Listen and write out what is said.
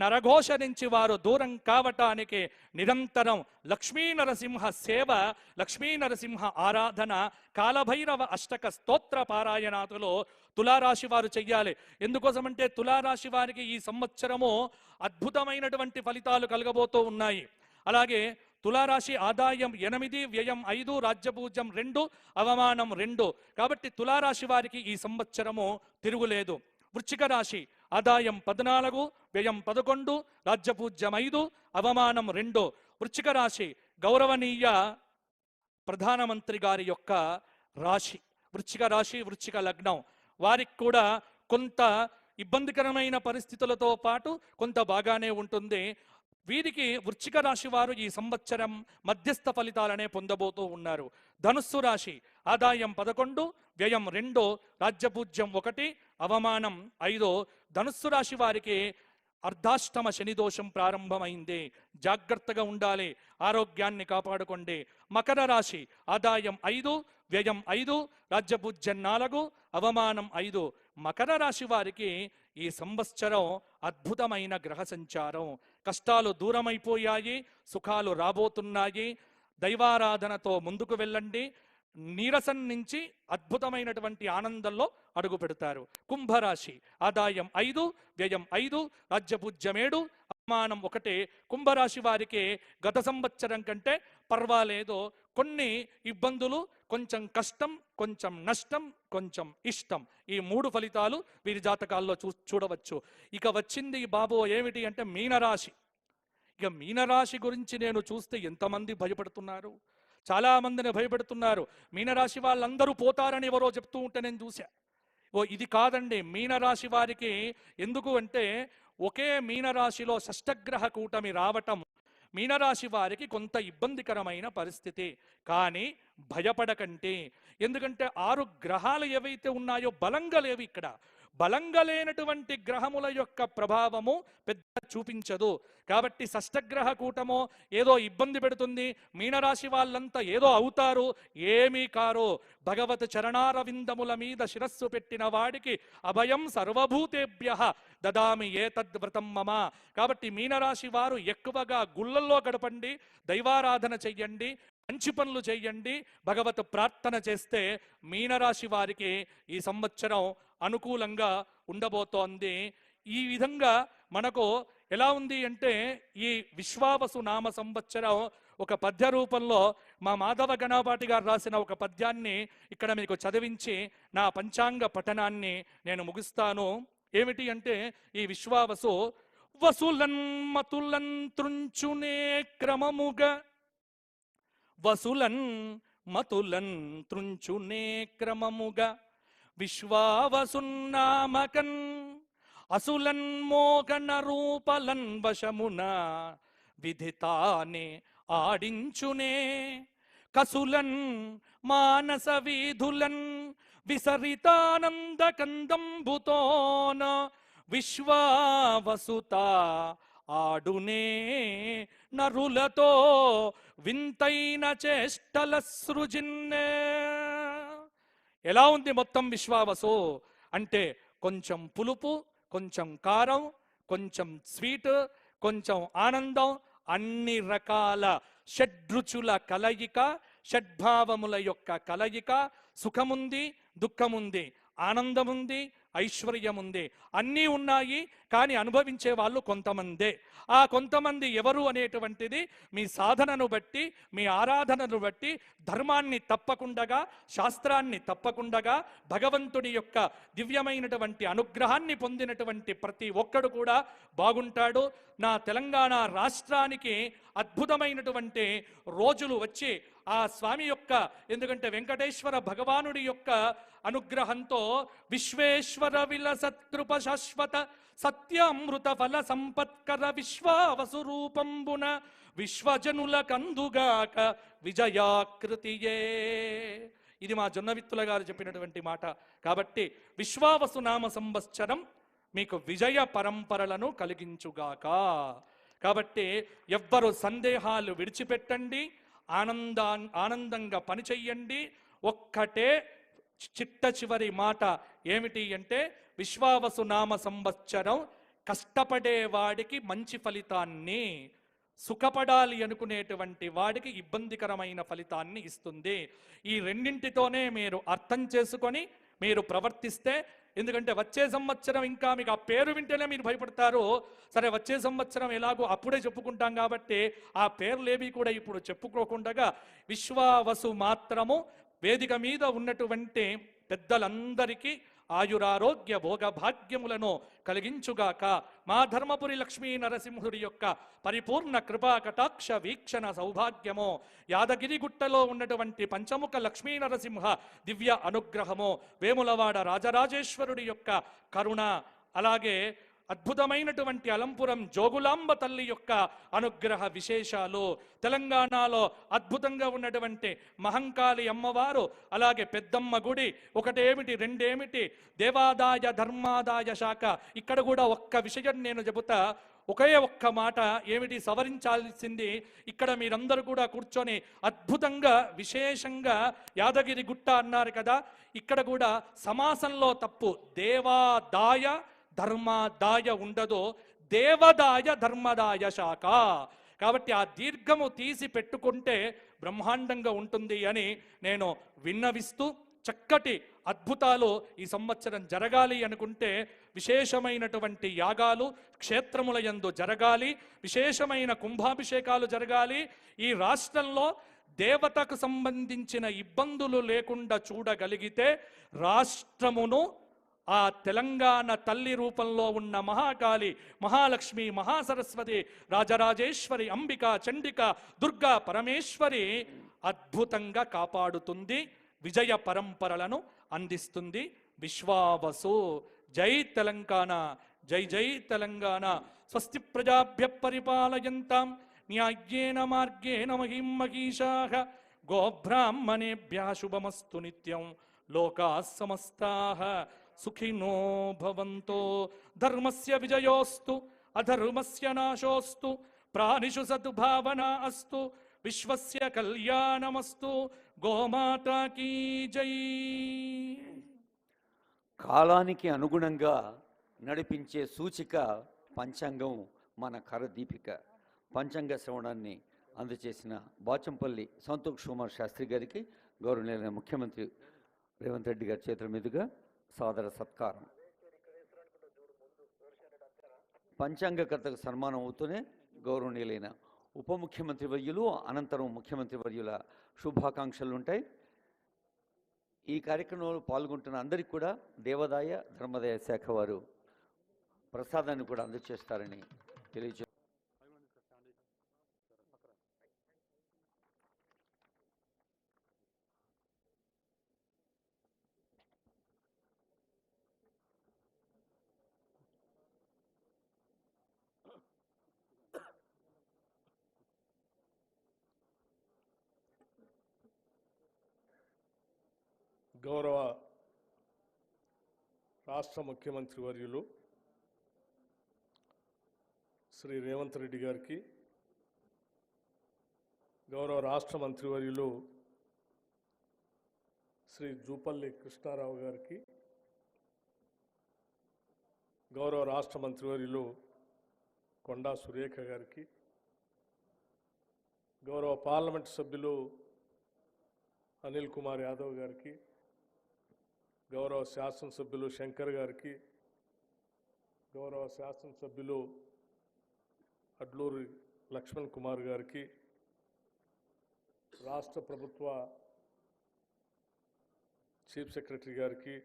నరఘోష నుంచి వారు దూరం కావటానికి నిరంతరం లక్ష్మీ నరసింహ సేవ, లక్ష్మీ నరసింహ ఆరాధన, కాలభైరవ అష్టక స్తోత్ర పారాయణాదులు తులారాశి వారు చెయ్యాలి. ఎందుకోసమంటే తులారాశి వారికి ఈ సంవత్సరము అద్భుతమైనటువంటి ఫలితాలు కలగబోతూ ఉన్నాయి. అలాగే తులారాశి ఆదాయం 8, వ్యయం 5, రాజ్యపూజ్యం 2, అవమానం 2. కాబట్టి తులారాశి వారికి ఈ సంవత్సరము తిరుగులేదు. వృశ్చిక రాశి ఆదాయం 14, వ్యయం 11, రాజ్యపూజ్యం 5, అవమానం 2. వృశ్చిక రాశి గౌరవనీయ ప్రధానమంత్రి గారి యొక్క రాశి. వృశ్చిక రాశి, వృశ్చిక లగ్నం వారికి కూడా కొంత ఇబ్బందికరమైన పరిస్థితులతో పాటు కొంత బాగానే ఉంటుంది. వీరికి వృశ్చిక రాశి వారు ఈ సంవత్సరం మధ్యస్థ ఫలితాలనే పొందబోతూ ఉన్నారు. ధనుస్సు రాశి ఆదాయం 11, వ్యయం 2, రాజ్యపూజ్యం 1, అవమానం 5. ధనుస్సు రాశి వారికి అర్ధాష్టమ శని దోషం ప్రారంభమైంది. జాగ్రత్తగా ఉండాలి, ఆరోగ్యాన్ని కాపాడుకోండి. మకర రాశి ఆదాయం 5, వ్యయం 5, రాజ్యపూజ్యం 4, అవమానం 5. మకర రాశి వారికి ఈ సంవత్సరం అద్భుతమైన గ్రహ సంచారం. కష్టాలు దూరమైపోయాయి, సుఖాలు రాబోతున్నాయి. దైవారాధనతో ముందుకు వెళ్ళండి. నీరసం నుంచి అద్భుతమైనటువంటి ఆనందంలో అడుగు పెడతారు. కుంభరాశి ఆదాయం 5, వ్యయం 5, రాజ్యపూజ్యం 7, అవమానం 1. కుంభరాశి వారికి గత సంవత్సరం కంటే పర్వాలేదు. కొన్ని ఇబ్బందులు, కొంచెం కష్టం, కొంచెం నష్టం, కొంచెం ఇష్టం, ఈ 3 ఫలితాలు వీరి జాతకాల్లో చూడవచ్చు. ఇక వచ్చింది బాబు ఏమిటి అంటే మీనరాశి. ఇక మీనరాశి గురించి నేను చూస్తే ఎంతమంది భయపడుతున్నారు, చాలా మందిని భయపెడుతున్నారు. మీనరాశి వాళ్ళందరూ పోతారని ఎవరో చెప్తూ ఉంటే నేను చూసా. ఇది కాదండి. మీనరాశి వారికి ఎందుకు అంటే ఒకే మీనరాశిలో షష్టగ్రహ కూటమి రావటం మీనరాశి వారికి కొంత ఇబ్బందికరమైన పరిస్థితి. కానీ భయపడకండి. ఎందుకంటే 6 గ్రహాలు ఏవైతే ఉన్నాయో బలంగా లేవు. ఇక్కడ బలంగా లేనటువంటి గ్రహముల యొక్క ప్రభావము పెద్ద చూపించదు. కాబట్టి షష్టగ్రహ కూటమో ఏదో ఇబ్బంది పెడుతుంది, మీనరాశి వాళ్ళంతా ఏదో అవుతారు, ఏమీ కారు. భగవత్ చరణారవిందముల మీద శిరస్సు పెట్టిన వాడికి అభయం సర్వభూతేభ్య దదామి ఏతద్వ్రతం మమ. కాబట్టి మీనరాశి వారు ఎక్కువగా గుళ్ళల్లో గడపండి, దైవారాధన చెయ్యండి, మంచి పనులు చెయ్యండి, భగవత్ ప్రార్థన చేస్తే మీనరాశి వారికి ఈ సంవత్సరం అనుకూలంగా ఉండబోతోంది. ఈ విధంగా మనకు ఎలా ఉంది అంటే ఈ విశ్వావసు నామ సంవత్సరం ఒక పద్య రూపంలో మా మాధవ గణపాటి గారు రాసిన ఒక పద్యాన్ని ఇక్కడ మీకు చదివించి నా పంచాంగ పఠనాన్ని నేను ముగిస్తాను. ఏమిటి అంటే ఈ విశ్వావసు వసులన్ మతులన్ త్రుంచునే క్రమముగా, వసులన్ మతులన్ త్రుంచునే క్రమముగా, విశ్వావసున్నామకన్ అసులన్ మోగన రూపలన్ వశమున విధితానే ఆడించునే, కసులన్ మానస వీధులన్ విసరితానంద కందంబుతోన విశ్వావసుత ఆడునే నరులతో వింతైన చేష్టల సృజిన్నే. ఎలా ఉంది మొత్తం విశ్వావసు అంటే కొంచెం పులుపు, కొంచెం కారం, కొంచెం స్వీట్, కొంచెం ఆనందం, అన్ని రకాల షడ్రుచుల కలయిక, షడ్భావముల యొక్క కలయిక. సుఖముంది, దుఃఖముంది, ఆనందముంది, ఐశ్వర్యముంది, అన్నీ ఉన్నాయి. కానీ అనుభవించే వాళ్ళు కొంతమందే. ఆ కొంతమంది ఎవరు అనేటువంటిది మీ సాధనను బట్టి, మీ ఆరాధనను బట్టి, ధర్మాన్ని తప్పకుండా, శాస్త్రాన్ని తప్పకుండా, భగవంతుడి యొక్క దివ్యమైనటువంటి అనుగ్రహాన్ని పొందినటువంటి ప్రతి ఒక్కడు కూడా బాగుంటాడు. నా తెలంగాణ రాష్ట్రానికి అద్భుతమైనటువంటి రోజులు వచ్చి ఆ స్వామి యొక్క, ఎందుకంటే వెంకటేశ్వర భగవానుడి యొక్క అనుగ్రహంతో విశ్వేశ్వర విలసత్కృప శాశ్వత సత్యామృత ఫల సంపత్కర విశ్వావసు రూపంబున విశ్వజనుల కందుగాక విజయాకృతియే. ఇది మా జొన్నవిత్తుల గారు చెప్పినటువంటి మాట. కాబట్టి విశ్వావసు నామ సంవత్సరం మీకు విజయ పరంపరలను కలిగించుగాక. కాబట్టి ఎవ్వరు సందేహాలు విడిచిపెట్టండి, ఆనందంగా పని చెయ్యండి. ఒక్కటే చిట్ట చివరి మాట ఏమిటి అంటే విశ్వావసు నామ సంవత్సరం కష్టపడేవాడికి మంచి ఫలితాన్ని, సుఖపడాలి అనుకునేటువంటి వాడికి ఇబ్బందికరమైన ఫలితాన్ని ఇస్తుంది. ఈ రెండింటితోనే మీరు అర్థం చేసుకొని మీరు ప్రవర్తిస్తే, ఎందుకంటే వచ్చే సంవత్సరం ఇంకా మీకు ఆ పేరు వింటేనే మీరు భయపడతారు. సరే వచ్చే సంవత్సరం ఎలాగో అప్పుడే చెప్పుకుంటాం కాబట్టి ఆ పేర్లేవి కూడా ఇప్పుడు చెప్పుకోకుండా విశ్వావసు మాత్రము వేదిక మీద ఉన్నటువంటి పెద్దలందరికీ ఆయురారోగ్య భోగభాగ్యములను కలిగించుగాక. మా ధర్మపురి లక్ష్మీ నరసింహుడి యొక్క పరిపూర్ణ కృపా కటాక్ష వీక్షణ సౌభాగ్యము, యాదగిరిగుట్టలో ఉన్నటువంటి పంచముఖ లక్ష్మీ నరసింహ దివ్య అనుగ్రహము, వేములవాడ రాజరాజేశ్వరుడి యొక్క కరుణ, అలాగే అద్భుతమైనటువంటి అలంపురం జోగులాంబ తల్లి యొక్క అనుగ్రహ విశేషాలు, తెలంగాణలో అద్భుతంగా ఉన్నటువంటి మహంకాళి అమ్మవారు, అలాగే పెద్దమ్మ గుడి, ఒకటేమిటి రెండేమిటి, దేవాదాయ ధర్మాదాయ శాఖ. ఇక్కడ కూడా ఒక్క విషయం నేను చెబుతా, ఒకే ఒక్క మాట ఏమిటి సవరించాల్సింది, ఇక్కడ మీరందరూ కూడా కూర్చొని అద్భుతంగా విశేషంగా యాదగిరి గుట్ట అన్నారు కదా, ఇక్కడ కూడా సమాసంలో తప్పు, దేవాదాయ ధర్మదాయ ఉండదు, దేవదాయ ధర్మదాయ శాఖ. కాబట్టి ఆ దీర్ఘము తీసి పెట్టుకుంటే బ్రహ్మాండంగా ఉంటుంది అని నేను విన్నవిస్తూ, చక్కటి అద్భుతాలు ఈ సంవత్సరం జరగాలి అనుకుంటే విశేషమైనటువంటి యాగాలు క్షేత్రముల యందు జరగాలి, విశేషమైన కుంభాభిషేకాలు జరగాలి. ఈ రాష్ట్రంలో దేవతకు సంబంధించిన ఇబ్బందులు లేకుండా చూడగలిగితే రాష్ట్రమును ఆ తెలంగాణ తల్లి రూపంలో ఉన్న మహాకాళి, మహాలక్ష్మి, మహాసరస్వతి, రాజరాజేశ్వరి, అంబిక, చండిక, దుర్గా పరమేశ్వరి అద్భుతంగా కాపాడుతుంది, విజయ పరంపరలను అందిస్తుంది. విశ్వావసు. జై తెలంగాణ, జై జై తెలంగాణ. స్వస్తి ప్రజాభ్య పరిపాలయంతాం న్యాయ్యేన మార్గేణ మహిం మహిషాః. గోబ్రాహ్మణేభ్యః శుభమస్తు నిత్యం. లోకాః సమస్తాః సుఖినో భవంతో. ధర్మస్య విజయోస్తు అధర్మస్య నాశోస్తు. ప్రాణిషు సద్భావనా అస్తు. విశ్వస్య కళ్యాణమస్తు. గోమాతా కీ జై. కాలానికి అనుగుణంగా నడిపించే సూచిక పంచాంగం, మన కరదీపిక. పంచాంగ శ్రవణాన్ని అందజేసిన బాచంపల్లి సంతోష్ కుమార్ శాస్త్రి గారికి గౌరవనీయులైన ముఖ్యమంత్రి రేవంత్ రెడ్డి గారి చేతుల మీదుగా సాదర సత్కారం. పంచాంగకర్తకు సన్మానం అవుతూనే గౌరవనీయులైన ఉప ముఖ్యమంత్రి వర్యులు, అనంతరం ముఖ్యమంత్రి వర్యుల శుభాకాంక్షలు ఉంటాయి. ఈ కార్యక్రమంలో పాల్గొంటున్న అందరికీ కూడా దేవాదాయ ధర్మదాయ శాఖ వారు ప్రసాదాన్ని కూడా అందజేస్తారని తెలియజేస్తారు. గౌరవ రాష్ట్ర ముఖ్యమంత్రి వర్యులు శ్రీ రేవంత్ రెడ్డి గారికి, గౌరవ రాష్ట్ర మంత్రివర్యులు శ్రీ జూపల్లి కృష్ణారావు గారికి, గౌరవ రాష్ట్ర మంత్రివర్యులు కొండా సురేఖ గారికి, గౌరవ పార్లమెంట్ సభ్యులు అనిల్ కుమార్ యాదవ్ గారికి, గౌరవ శాసనసభ్యులు శంకర్ గారికి, గౌరవ శాసనసభ్యులు అడ్లూరి లక్ష్మణ్ కుమార్ గారికి, రాష్ట్ర ప్రభుత్వ చీఫ్ సెక్రటరీ గారికి,